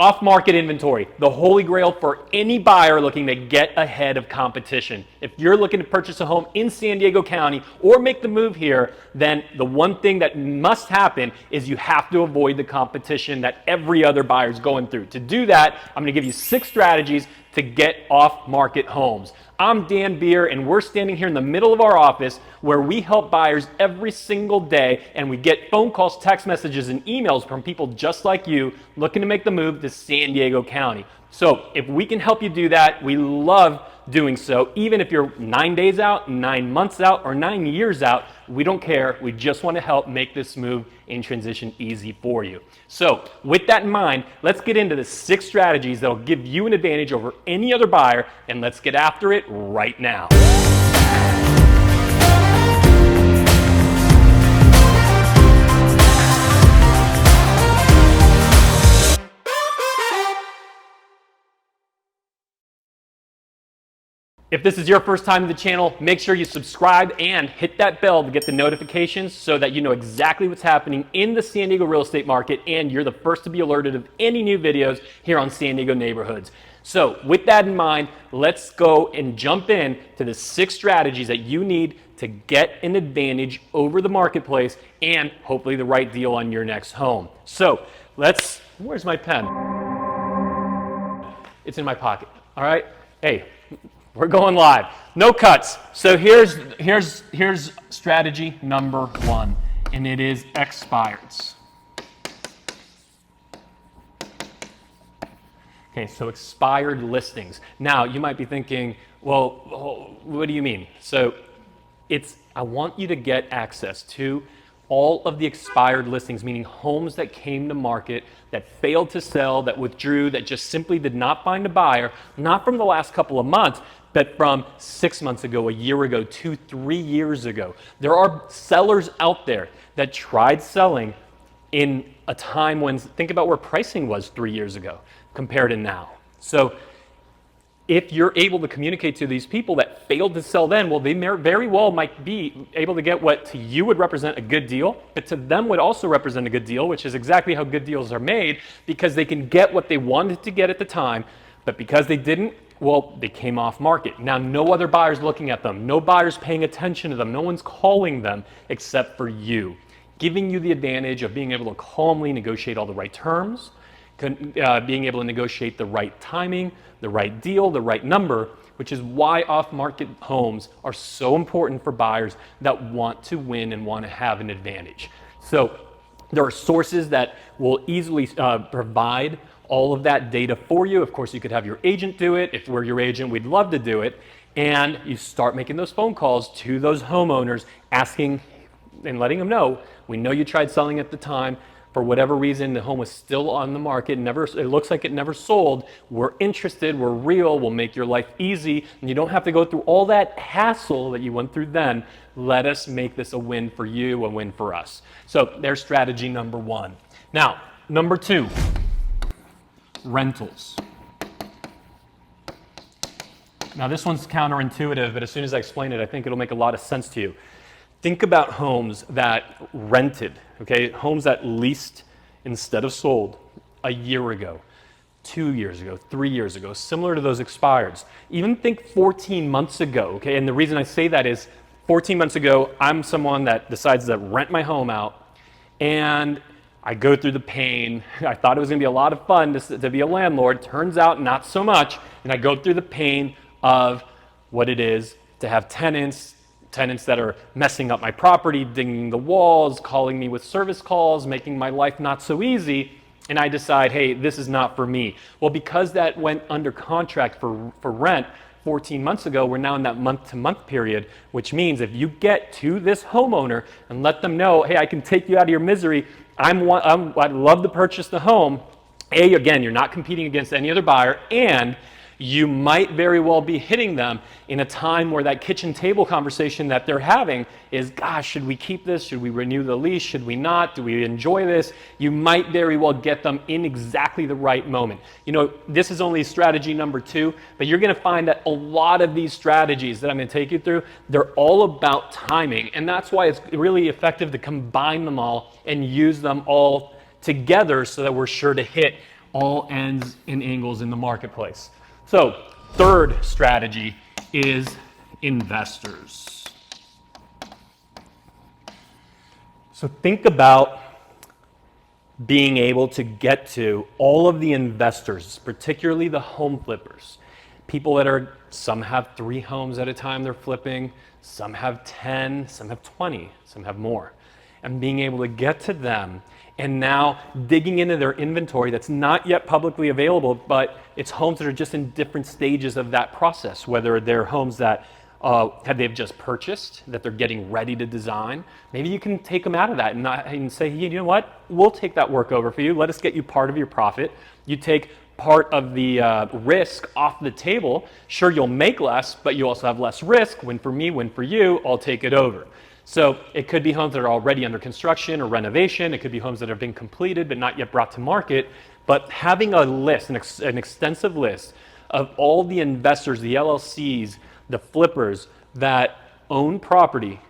Off-market inventory, the holy grail for any buyer looking to get ahead of competition. If you're looking to purchase a home in San Diego County or make the move here, then the one thing that must happen is you have to avoid the competition that every other buyer is going through. To do that, I'm going to give you 6 strategies to get off-market homes. I'm Dan Beer, and we're standing here in the middle of our office where we help buyers every single day, and we get phone calls, text messages, and emails from people just like you looking to make the move to San Diego County. So if we can help you do that, we love doing so. Even if you're 9 days out, 9 months out, or 9 years out, we don't care. We just want to help make this move in transition easy for you. So with that in mind, let's get into the 6 strategies that'll give you an advantage over any other buyer, and let's get after it right now. If this is your first time to the channel, make sure you subscribe and hit that bell to get the notifications so that you know exactly what's happening in the San Diego real estate market, and you're the first to be alerted of any new videos here on San Diego Neighborhoods. So with that in mind, let's go and jump in to the 6 strategies that you need to get an advantage over the marketplace and hopefully the right deal on your next home. So where's my pen? It's in my pocket, all right? Hey. We're going live. No cuts. So here's strategy number 1, and it is expireds. Okay, so expired listings. Now, you might be thinking, well, what do you mean? So I want you to get access to all of the expired listings, meaning homes that came to market, that failed to sell, that withdrew, that just simply did not find a buyer, not from the last couple of months, but from 6 months ago, a year ago, 2, 3 years ago. There are sellers out there that tried selling in a time when, think about where pricing was 3 years ago compared to now. So if you're able to communicate to these people that failed to sell then, well, they very well might be able to get what to you would represent a good deal, but to them would also represent a good deal, which is exactly how good deals are made, because they can get what they wanted to get at the time, but because they didn't, well, they came off market. Now, no other buyer's looking at them. No buyer's paying attention to them. No one's calling them except for you, giving you the advantage of being able to calmly negotiate all the right terms, being able to negotiate the right timing, the right deal, the right number, which is why off-market homes are so important for buyers that want to win and want to have an advantage. So there are sources that will easily provide all of that data for you. Of course, you could have your agent do it. If we're your agent, we'd love to do it. And you start making those phone calls to those homeowners, asking and letting them know, we know you tried selling at the time. For whatever reason, the home was still on the market. It looks like it never sold. We're interested. We're real. We'll make your life easy. And you don't have to go through all that hassle that you went through then. Let us make this a win for you, a win for us. So there's strategy number 1. Now, number 2. Rentals. Now this one's counterintuitive, but as soon as I explain it, I think it'll make a lot of sense to you. Think about homes that rented, okay? Homes that leased instead of sold a year ago, 2 years ago, 3 years ago, similar to those expireds. Even think 14 months ago, okay? And the reason I say that is 14 months ago, I'm someone that decides to rent my home out, and I go through the pain. I thought it was gonna be a lot of fun to be a landlord. Turns out not so much. And I go through the pain of what it is to have tenants that are messing up my property, digging the walls, calling me with service calls, making my life not so easy. And I decide, hey, this is not for me. Well, because that went under contract for rent 14 months ago, we're now in that month-to-month period, which means if you get to this homeowner and let them know, hey, I can take you out of your misery, I'd love to purchase the home. Again, you're not competing against any other buyer, and you might very well be hitting them in a time where that kitchen table conversation that they're having is, gosh, should we keep this? Should we renew the lease? Should we not? Do we enjoy this? You might very well get them in exactly the right moment. You know, this is only strategy number 2, but you're gonna find that a lot of these strategies that I'm gonna take you through, they're all about timing. And that's why it's really effective to combine them all and use them all together so that we're sure to hit all ends and angles in the marketplace. So third strategy is investors. So think about being able to get to all of the investors, particularly the home flippers. People that are, some have 3 homes at a time they're flipping, some have 10, some have 20, some have more. And being able to get to them and now digging into their inventory that's not yet publicly available, but it's homes that are just in different stages of that process, whether they're homes that they've just purchased, that they're getting ready to design. Maybe you can take them out of that and say, hey, you know what, we'll take that work over for you. Let us get you part of your profit. You take part of the risk off the table. Sure, you'll make less, but you also have less risk. Win for me, win for you, I'll take it over. So it could be homes that are already under construction or renovation. It could be homes that have been completed but not yet brought to market. But having a list, an extensive list of all the investors, the LLCs, the flippers that own property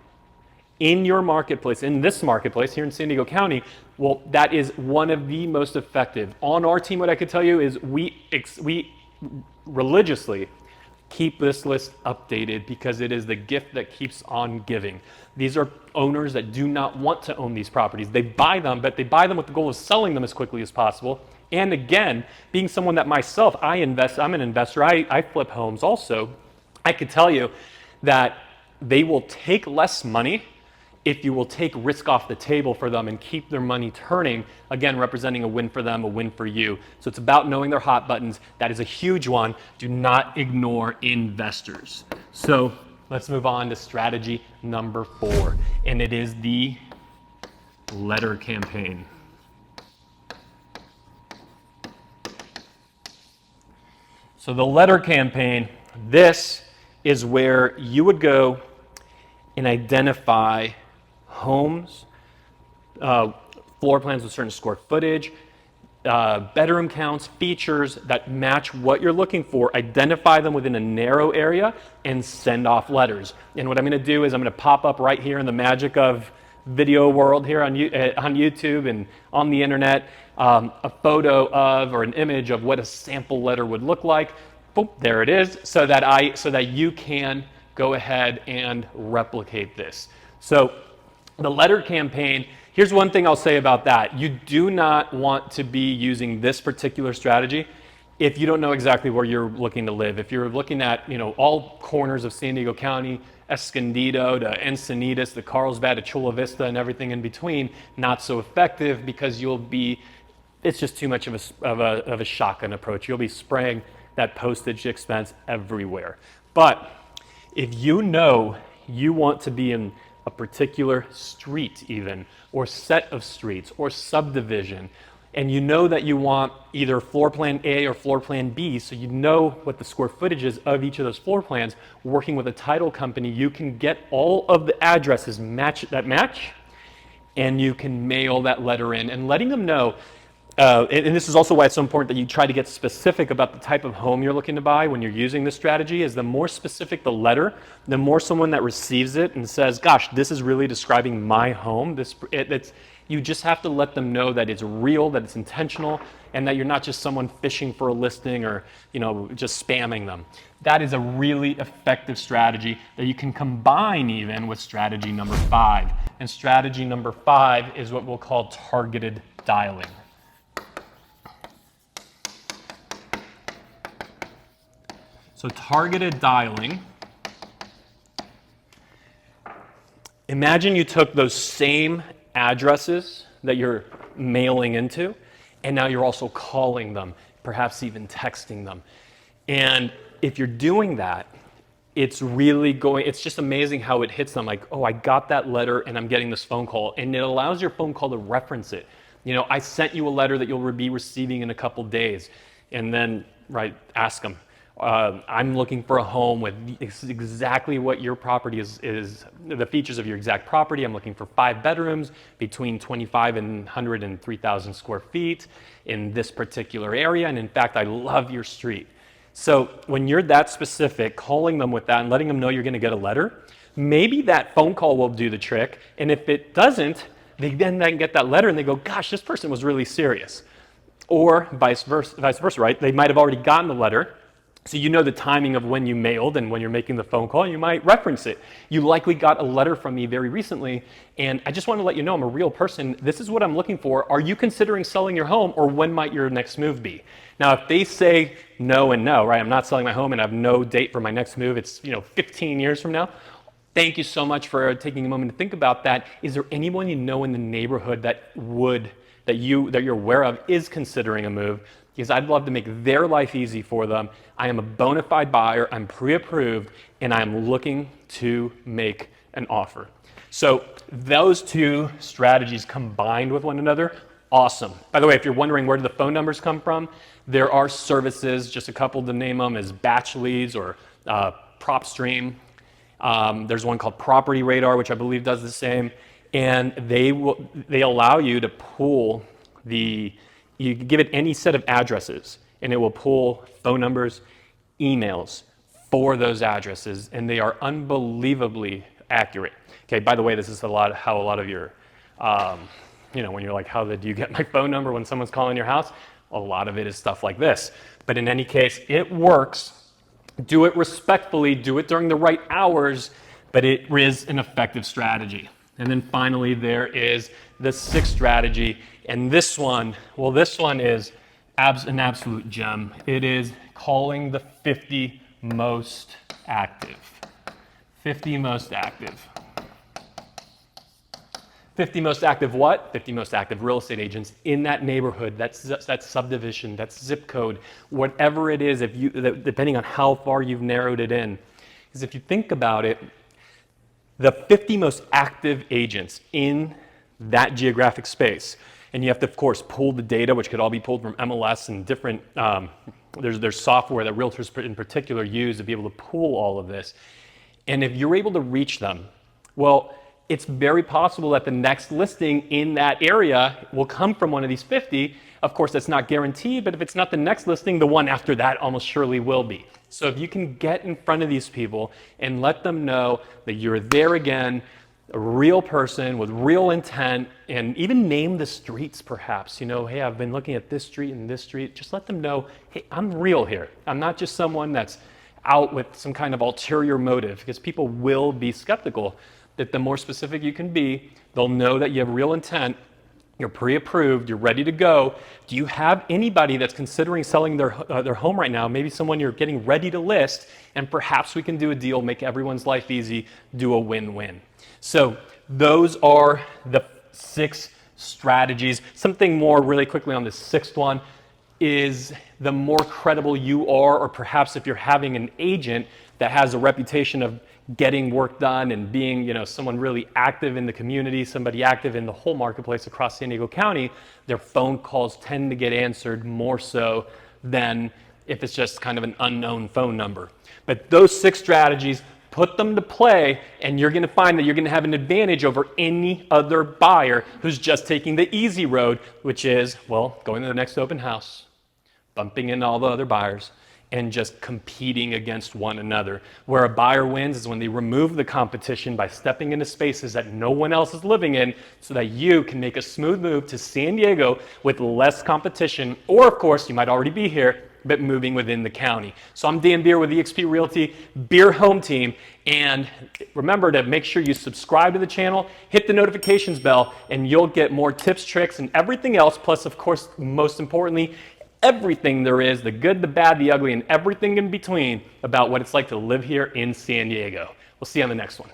in your marketplace, in this marketplace here in San Diego County, well, that is one of the most effective. On our team, what I could tell you is we religiously keep this list updated because it is the gift that keeps on giving. These are owners that do not want to own these properties. They buy them, but they buy them with the goal of selling them as quickly as possible. And again, being someone that myself, I'm an investor, I flip homes also. I could tell you that they will take less money if you will take risk off the table for them and keep their money turning, again, representing a win for them, a win for you. So it's about knowing their hot buttons. That is a huge one. Do not ignore investors. So let's move on to strategy number 4, and it is the letter campaign. So the letter campaign, this is where you would go and identify homes, floor plans with certain square footage, bedroom counts, features that match what you're looking for, identify them within a narrow area, and send off letters. And what I'm going to do is I'm going to pop up right here in the magic of video world here on YouTube and on the internet, a photo of or an image of what a sample letter would look like. Boom, there it is, so that you can go ahead and replicate this. So the letter campaign, here's one thing I'll say about that. You do not want to be using this particular strategy if you don't know exactly where you're looking to live. If you're looking at, all corners of San Diego County, Escondido to Encinitas, to Carlsbad to Chula Vista and everything in between, not so effective because it's just too much of a shotgun approach. You'll be spraying that postage expense everywhere. But if you know you want to be in a particular street even, or set of streets, or subdivision, and you know that you want either floor plan A or floor plan B, so you know what the square footage is of each of those floor plans, working with a title company, you can get all of the addresses match, and you can mail that letter in, and letting them know. And this is also why it's so important that you try to get specific about the type of home you're looking to buy when you're using this strategy. Is the more specific the letter, the more someone that receives it and says, gosh, this is really describing my home. You just have to let them know that it's real, that it's intentional, and that you're not just someone fishing for a listing or just spamming them. That is a really effective strategy that you can combine even with strategy number 5. And strategy number 5 is what we'll call targeted dialing. So targeted dialing, imagine you took those same addresses that you're mailing into, and now you're also calling them, perhaps even texting them. And if you're doing that, it's just amazing how it hits them like, oh, I got that letter and I'm getting this phone call. And it allows your phone call to reference it. I sent you a letter that you'll be receiving in a couple days. And then, ask them. I'm looking for a home with exactly what your property is the features of your exact property. I'm looking for 5 bedrooms between 25 and 103,000 square feet in this particular area. And in fact, I love your street. So when you're that specific, calling them with that and letting them know you're going to get a letter, maybe that phone call will do the trick. And if it doesn't, they then get that letter and they go, gosh, this person was really serious. or vice versa, right? They might have already gotten the letter, so you know the timing of when you mailed and when you're making the phone call, you might reference it. You likely got a letter from me very recently, and I just want to let you know I'm a real person. This is what I'm looking for. Are you considering selling your home, or when might your next move be? Now, if they say no and no, right, I'm not selling my home and I have no date for my next move, it's 15 years from now, thank you so much for taking a moment to think about that. Is there anyone you know in the neighborhood that you're aware of is considering a move? Because I'd love to make their life easy for them. I am a bona fide buyer, I'm pre-approved, and I'm looking to make an offer. So those two strategies combined with one another, awesome. By the way, if you're wondering where do the phone numbers come from, there are services, just a couple to name them, as Batch Leads or PropStream. There's one called Property Radar, which I believe does the same, and they allow you to pull you give it any set of addresses, and it will pull phone numbers, emails for those addresses, and they are unbelievably accurate. Okay, by the way, this is how a lot of your, when you're like, how do you get my phone number when someone's calling your house? A lot of it is stuff like this. But in any case, it works. Do it respectfully, do it during the right hours, but it is an effective strategy. And then finally, there is the sixth strategy, and this one is an absolute gem. It is calling the 50 most active. 50 most active. 50 most active what? 50 most active real estate agents in that neighborhood, that subdivision, that zip code, whatever it is, depending on how far you've narrowed it in. Because if you think about it, the 50 most active agents in that geographic space, and you have to, of course, pull the data, which could all be pulled from MLS and different, there's software that realtors in particular use to be able to pull all of this. And if you're able to reach them, well, it's very possible that the next listing in that area will come from one of these 50. Of course, that's not guaranteed, but if it's not the next listing, the one after that almost surely will be. So if you can get in front of these people and let them know that you're there again, a real person with real intent, and even name the streets perhaps, hey, I've been looking at this street and this street, just let them know, hey, I'm real here. I'm not just someone that's out with some kind of ulterior motive, because people will be skeptical. That the more specific you can be, they'll know that you have real intent, you're pre-approved, you're ready to go. Do you have anybody that's considering selling their home right now? Maybe someone you're getting ready to list, and perhaps we can do a deal, make everyone's life easy, do a win-win. So those are the 6 strategies. Something more really quickly on the 6th one is the more credible you are, or perhaps if you're having an agent that has a reputation of getting work done and being, someone really active in the community, somebody active in the whole marketplace across San Diego County, their phone calls tend to get answered more so than if it's just kind of an unknown phone number. But those 6 strategies, put them to play, and you're going to find that you're going to have an advantage over any other buyer who's just taking the easy road, which is, going to the next open house, bumping into all the other buyers, and just competing against one another. Where a buyer wins is when they remove the competition by stepping into spaces that no one else is living in, so that you can make a smooth move to San Diego with less competition, or of course, you might already be here, but moving within the county. So I'm Dan Beer with eXp Realty, Beer Home Team, and remember to make sure you subscribe to the channel, hit the notifications bell, and you'll get more tips, tricks, and everything else, plus of course, most importantly, everything there is, the good, the bad, the ugly, and everything in between about what it's like to live here in San Diego. We'll see you on the next one.